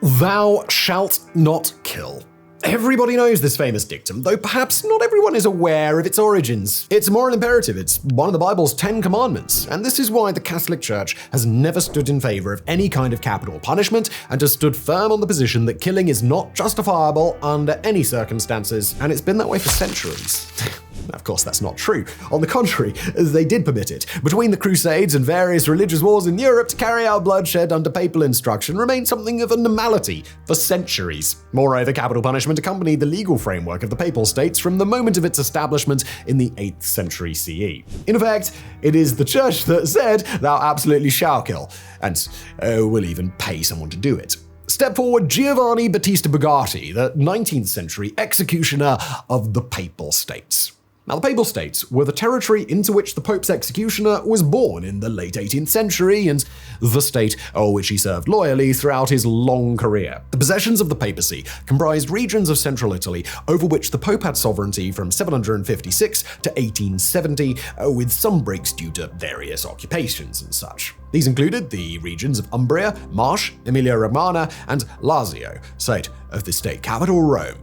Thou shalt not kill. Everybody knows this famous dictum, though perhaps not everyone is aware of its origins. It's a moral imperative, it's one of the Bible's 10 commandments, and this is why the Catholic Church has never stood in favor of any kind of capital punishment and has stood firm on the position that killing is not justifiable under any circumstances, and it's been that way for centuries. Of course, that's not true. On the contrary, they did permit it. Between the Crusades and various religious wars in Europe, to carry out bloodshed under papal instruction remained something of a normality for centuries. Moreover, capital punishment accompanied the legal framework of the Papal States from the moment of its establishment in the 8th century CE. In effect, it is the Church that said, "Thou absolutely shall kill," and will even pay someone to do it. Step forward Giovanni Battista Bugatti, the 19th century executioner of the Papal States. Now, the Papal States were the territory into which the Pope's executioner was born in the late 18th century, and the state which he served loyally throughout his long career. The possessions of the papacy comprised regions of central Italy over which the Pope had sovereignty from 756 to 1870, with some breaks due to various occupations and such. These included the regions of Umbria, Marche, Emilia-Romagna, and Lazio, site of the state capital, Rome.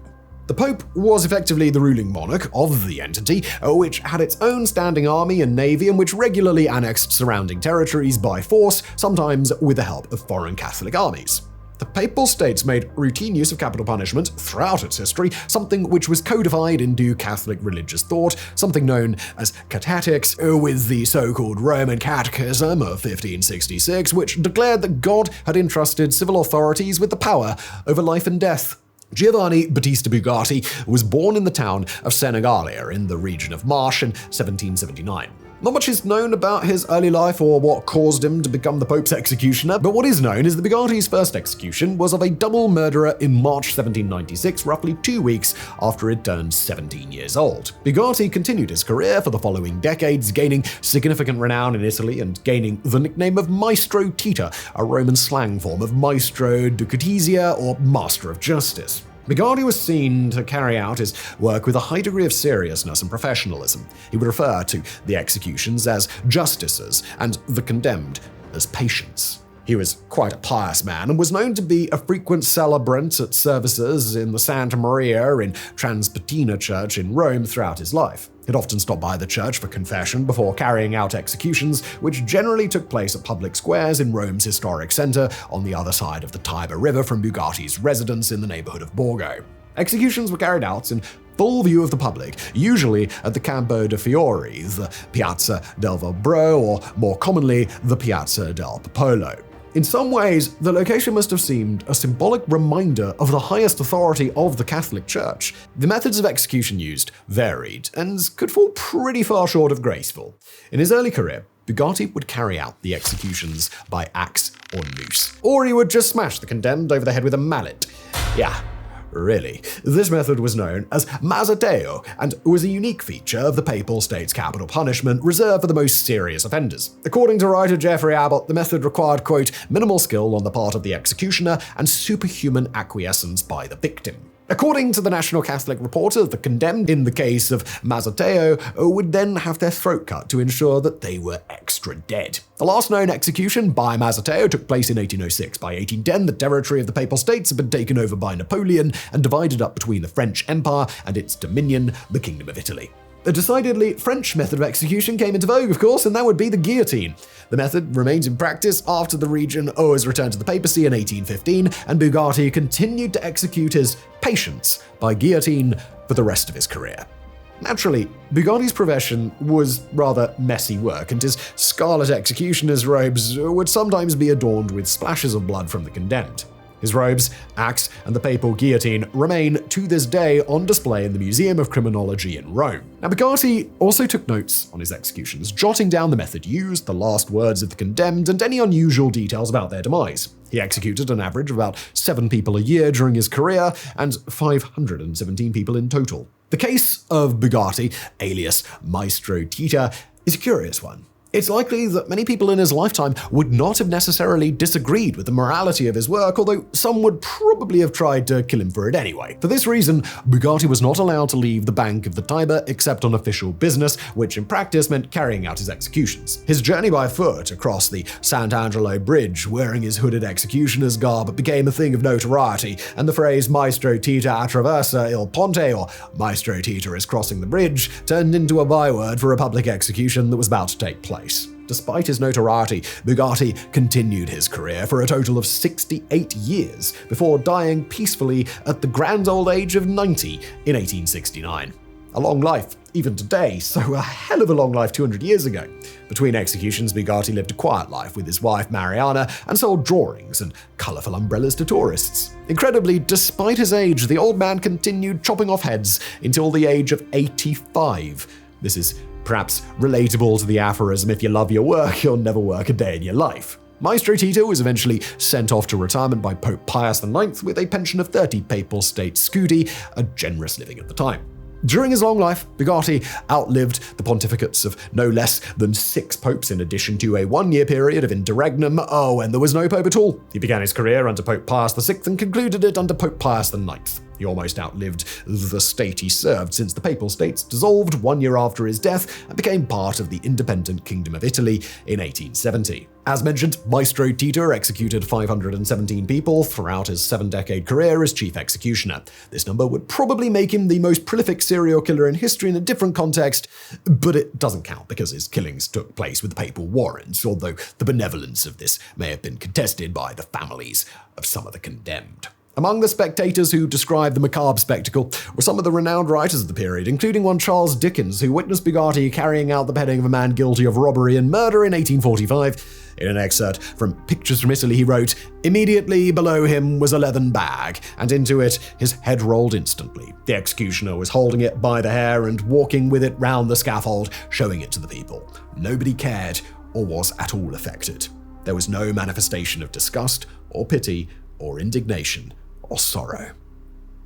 The Pope was effectively the ruling monarch of the entity, which had its own standing army and navy and which regularly annexed surrounding territories by force, sometimes with the help of foreign Catholic armies. The Papal States made routine use of capital punishment throughout its history, something which was codified into Catholic religious thought, something known as catechetics, with the so-called Roman Catechism of 1566, which declared that God had entrusted civil authorities with the power over life and death. Giovanni Battista Bugatti was born in the town of Senegalia in the region of Marche in 1779. Not much is known about his early life or what caused him to become the Pope's executioner, but what is known is that Bugatti's first execution was of a double murderer in March 1796, roughly 2 weeks after he'd turned 17 years old. Bugatti continued his career for the following decades, gaining significant renown in Italy and gaining the nickname of Maestro Tita, a Roman slang form of Maestro Giustizia or Master of Justice. Bugatti was seen to carry out his work with a high degree of seriousness and professionalism. He would refer to the executions as justices and the condemned as patients. He was quite a pious man and was known to be a frequent celebrant at services in the Santa Maria in Transpettina Church in Rome throughout his life. He'd often stop by the church for confession before carrying out executions, which generally took place at public squares in Rome's historic center on the other side of the Tiber River from Bugatti's residence in the neighborhood of Borgo. Executions were carried out in full view of the public, usually at the Campo de' Fiori, the Piazza del Verbro, or more commonly, the Piazza del Popolo. In some ways, the location must have seemed a symbolic reminder of the highest authority of the Catholic Church. The methods of execution used varied and could fall pretty far short of graceful. In his early career, Bugatti would carry out the executions by axe or noose, or he would just smash the condemned over the head with a mallet. Yeah, really. This method was known as mazzateo and was a unique feature of the Papal States capital punishment reserved for the most serious offenders. According to writer Jeffrey Abbott, the method required, quote, minimal skill on the part of the executioner and superhuman acquiescence by the victim. According to the National Catholic Reporter, the condemned, in the case of mazzateo, would then have their throat cut to ensure that they were extra dead. The last known execution by mazzateo took place in 1806. By 1810, the territory of the Papal States had been taken over by Napoleon and divided up between the French Empire and its dominion, the Kingdom of Italy. A decidedly French method of execution came into vogue, of course, and that would be the guillotine. The method remained in practice after the region was returned to the papacy in 1815, and Bugatti continued to execute his patients by guillotine for the rest of his career. Naturally, Bugatti's profession was rather messy work, and his scarlet executioner's robes would sometimes be adorned with splashes of blood from the condemned. His robes, axe, and the papal guillotine remain to this day on display in the Museum of Criminology in Rome. Now, Bugatti also took notes on his executions, jotting down the method used, the last words of the condemned, and any unusual details about their demise. He executed an average of about 7 people a year during his career, and 517 people in total. The case of Bugatti, alias Maestro Tita, is a curious one. It's likely that many people in his lifetime would not have necessarily disagreed with the morality of his work, although some would probably have tried to kill him for it anyway. For this reason, Bugatti was not allowed to leave the bank of the Tiber except on official business, which in practice meant carrying out his executions. His journey by foot across the Sant'Angelo Bridge, wearing his hooded executioner's garb, became a thing of notoriety, and the phrase Maestro Tita attraversa il ponte, or Maestro Tita is crossing the bridge, turned into a byword for a public execution that was about to take place. Despite his notoriety, Bugatti continued his career for a total of 68 years before dying peacefully at the grand old age of 90 in 1869. A long life, even today, so a hell of a long life 200 years ago. Between executions, Bugatti lived a quiet life with his wife Mariana and sold drawings and colourful umbrellas to tourists. Incredibly, despite his age, the old man continued chopping off heads until the age of 85. This is perhaps relatable to the aphorism, if you love your work, you'll never work a day in your life. Maestro Tita was eventually sent off to retirement by Pope Pius IX with a pension of 30 Papal States scudi, a generous living at the time. During his long life, Bugatti outlived the pontificates of no less than 6 popes in addition to a 1-year period of interregnum, when there was no pope at all. He began his career under Pope Pius VI and concluded it under Pope Pius IX. He almost outlived the state he served, since the Papal States dissolved 1 year after his death and became part of the independent Kingdom of Italy in 1870. As mentioned, Maestro Tita executed 517 people throughout his 7-decade career as chief executioner. This number would probably make him the most prolific serial killer in history in a different context, but it doesn't count because his killings took place with the papal warrants, although the benevolence of this may have been contested by the families of some of the condemned. Among the spectators who described the macabre spectacle were some of the renowned writers of the period, including one Charles Dickens, who witnessed Bugatti carrying out the beheading of a man guilty of robbery and murder in 1845. In an excerpt from Pictures from Italy, he wrote, "Immediately below him was a leathern bag, and into it his head rolled instantly. The executioner was holding it by the hair and walking with it round the scaffold, showing it to the people. Nobody cared or was at all affected. There was no manifestation of disgust or pity or indignation or sorrow."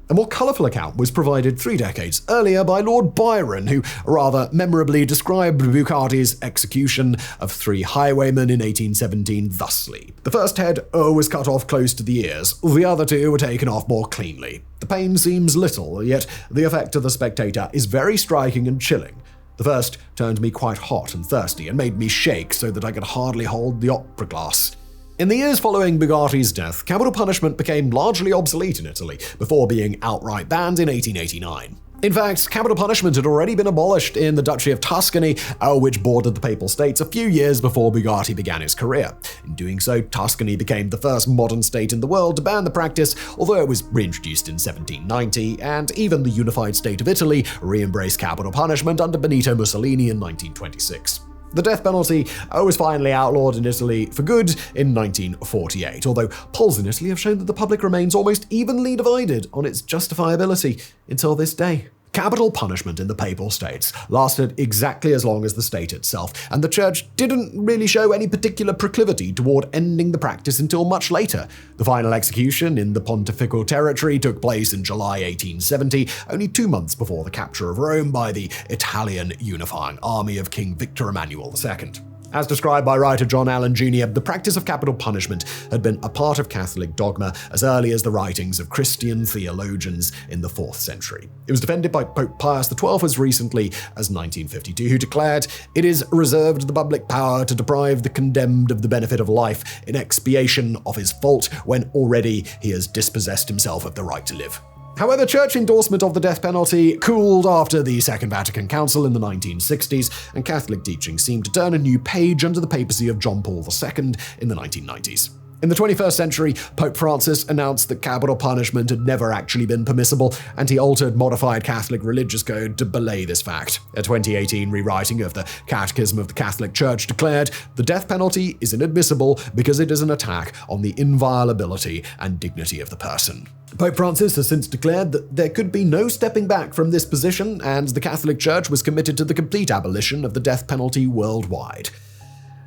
A more colourful account was provided 3 decades earlier by Lord Byron, who rather memorably described Bugatti's execution of 3 highwaymen in 1817 thusly. "The first head was cut off close to the ears, the other 2 were taken off more cleanly. The pain seems little, yet the effect to the spectator is very striking and chilling. The first turned me quite hot and thirsty and made me shake so that I could hardly hold the opera glass." In the years following Bugatti's death, capital punishment became largely obsolete in Italy, before being outright banned in 1889. In fact, capital punishment had already been abolished in the Duchy of Tuscany, which bordered the Papal States, a few years before Bugatti began his career. In doing so, Tuscany became the first modern state in the world to ban the practice, although it was reintroduced in 1790, and even the unified state of Italy re-embraced capital punishment under Benito Mussolini in 1926. The death penalty was finally outlawed in Italy for good in 1948, although polls in Italy have shown that the public remains almost evenly divided on its justifiability until this day. Capital punishment in the Papal States lasted exactly as long as the state itself, and the Church didn't really show any particular proclivity toward ending the practice until much later. The final execution in the pontifical territory took place in July 1870, only 2 months before the capture of Rome by the Italian unifying army of King Victor Emmanuel II. As described by writer John Allen Jr., the practice of capital punishment had been a part of Catholic dogma as early as the writings of Christian theologians in the 4th century. It was defended by Pope Pius XII as recently as 1952, who declared, "It is reserved the public power to deprive the condemned of the benefit of life in expiation of his fault when already he has dispossessed himself of the right to live." However, church endorsement of the death penalty cooled after the Second Vatican Council in the 1960s, and Catholic teaching seemed to turn a new page under the papacy of John Paul II in the 1990s. In the 21st century, Pope Francis announced that capital punishment had never actually been permissible, and he altered modified Catholic religious code to belay this fact. A 2018 rewriting of the Catechism of the Catholic Church declared, "The death penalty is inadmissible because it is an attack on the inviolability and dignity of the person." Pope Francis has since declared that there could be no stepping back from this position, and the Catholic Church was committed to the complete abolition of the death penalty worldwide.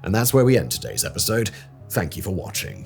And that's where we end today's episode. Thank you for watching.